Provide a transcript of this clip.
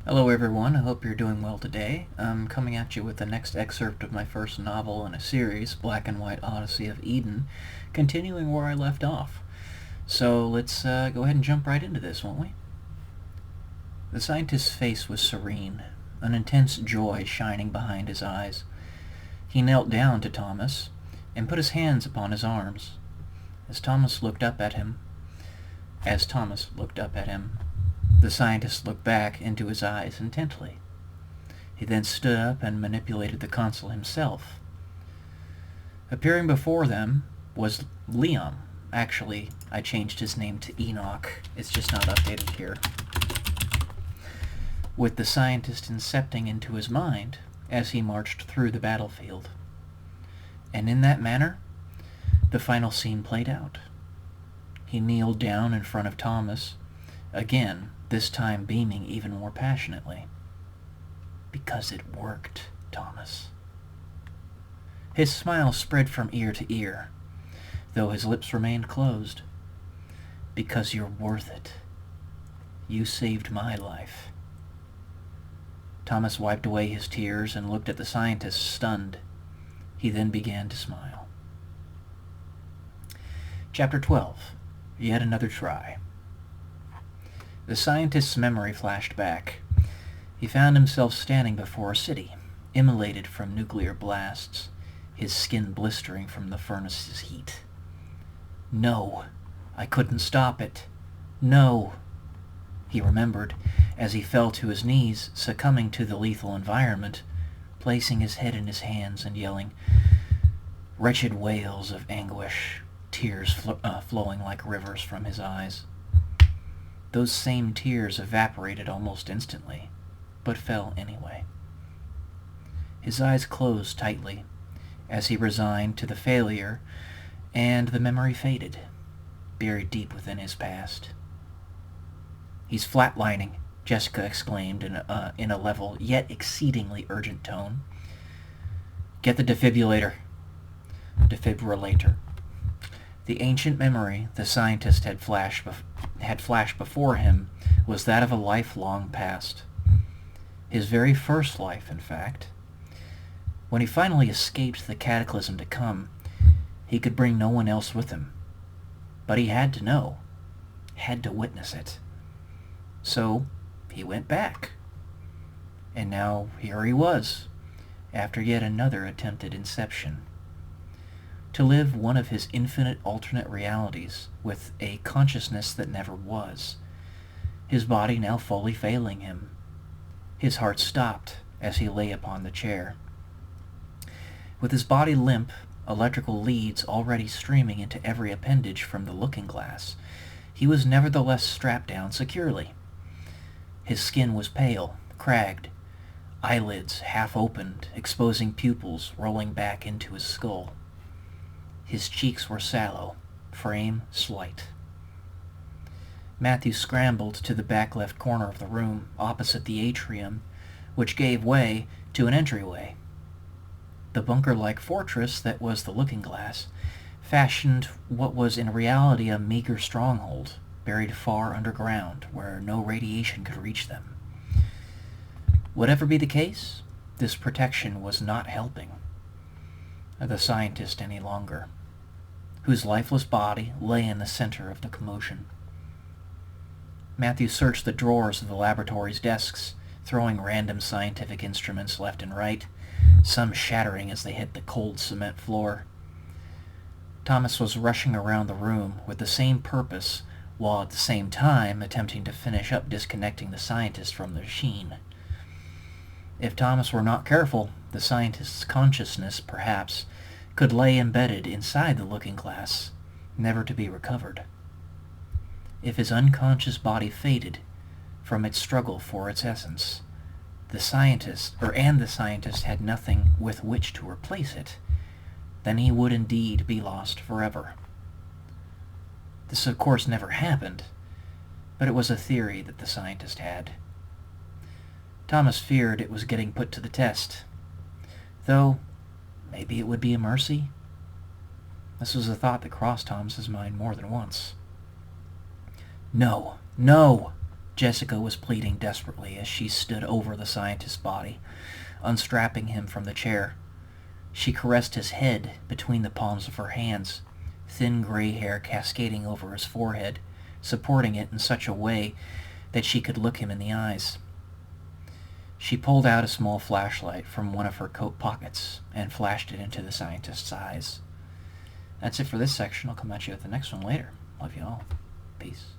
Hello everyone, I hope you're doing well today. I'm coming at you with the next excerpt of my first novel in a series, Black and White Odyssey of Eden, continuing where I left off. So let's go ahead and jump right into this, won't we? The scientist's face was serene, an intense joy shining behind his eyes. He knelt down to Thomas and put his hands upon his arms. As Thomas looked up at him, the scientist looked back into his eyes intently. He then stood up and manipulated the console himself. Appearing before them was Liam. Actually, I changed his name to Enoch. It's just not updated here. With the scientist incepting into his mind as he marched through the battlefield. And in that manner, the final scene played out. He kneeled down in front of Thomas, again, this time beaming even more passionately. Because it worked, Thomas. His smile spread from ear to ear, though his lips remained closed. Because you're worth it. You saved my life. Thomas wiped away his tears and looked at the scientist, stunned. He then began to smile. Chapter 12. Yet another try. The scientist's memory flashed back. He found himself standing before a city, immolated from nuclear blasts, his skin blistering from the furnace's heat. No, I couldn't stop it. No, he remembered as he fell to his knees, succumbing to the lethal environment, placing his head in his hands and yelling wretched wails of anguish, tears flowing like rivers from his eyes. Those same tears evaporated almost instantly, but fell anyway. His eyes closed tightly as he resigned to the failure, and the memory faded, buried deep within his past. "He's flatlining," Jessica exclaimed in a level yet exceedingly urgent tone. "Get the defibrillator." The ancient memory the scientist had flashed before him was that of a life long past. His very first life, in fact. When he finally escaped the cataclysm to come, he could bring no one else with him. But he had to know, had to witness it. So he went back. And now here he was, after yet another attempted inception. To live one of his infinite alternate realities with a consciousness that never was, his body now fully failing him. His heart stopped as he lay upon the chair. With his body limp, electrical leads already streaming into every appendage from the looking glass, he was nevertheless strapped down securely. His skin was pale, cragged, eyelids half opened, exposing pupils rolling back into his skull. His cheeks were sallow, frame slight. Matthew scrambled to the back left corner of the room, opposite the atrium, which gave way to an entryway. The bunker-like fortress that was the looking glass fashioned what was in reality a meager stronghold, buried far underground, where no radiation could reach them. Whatever be the case, this protection was not helping the scientist any longer, whose lifeless body lay in the center of the commotion. Matthew searched the drawers of the laboratory's desks, throwing random scientific instruments left and right, some shattering as they hit the cold cement floor. Thomas was rushing around the room with the same purpose, while at the same time attempting to finish up disconnecting the scientist from the machine. If Thomas were not careful, the scientist's consciousness, perhaps, could lay embedded inside the looking glass, never to be recovered. If his unconscious body faded from its struggle for its essence, the scientist had nothing with which to replace it, then he would indeed be lost forever. This, of course, never happened, but it was a theory that the scientist had. Thomas feared it was getting put to the test, though maybe it would be a mercy. This was a thought that crossed Thomas's mind more than once. No, no! Jessica was pleading desperately as she stood over the scientist's body, unstrapping him from the chair. She caressed his head between the palms of her hands, thin gray hair cascading over his forehead, supporting it in such a way that she could look him in the eyes. She pulled out a small flashlight from one of her coat pockets and flashed it into the scientist's eyes. That's it for this section. I'll come at you with the next one later. Love you all. Peace.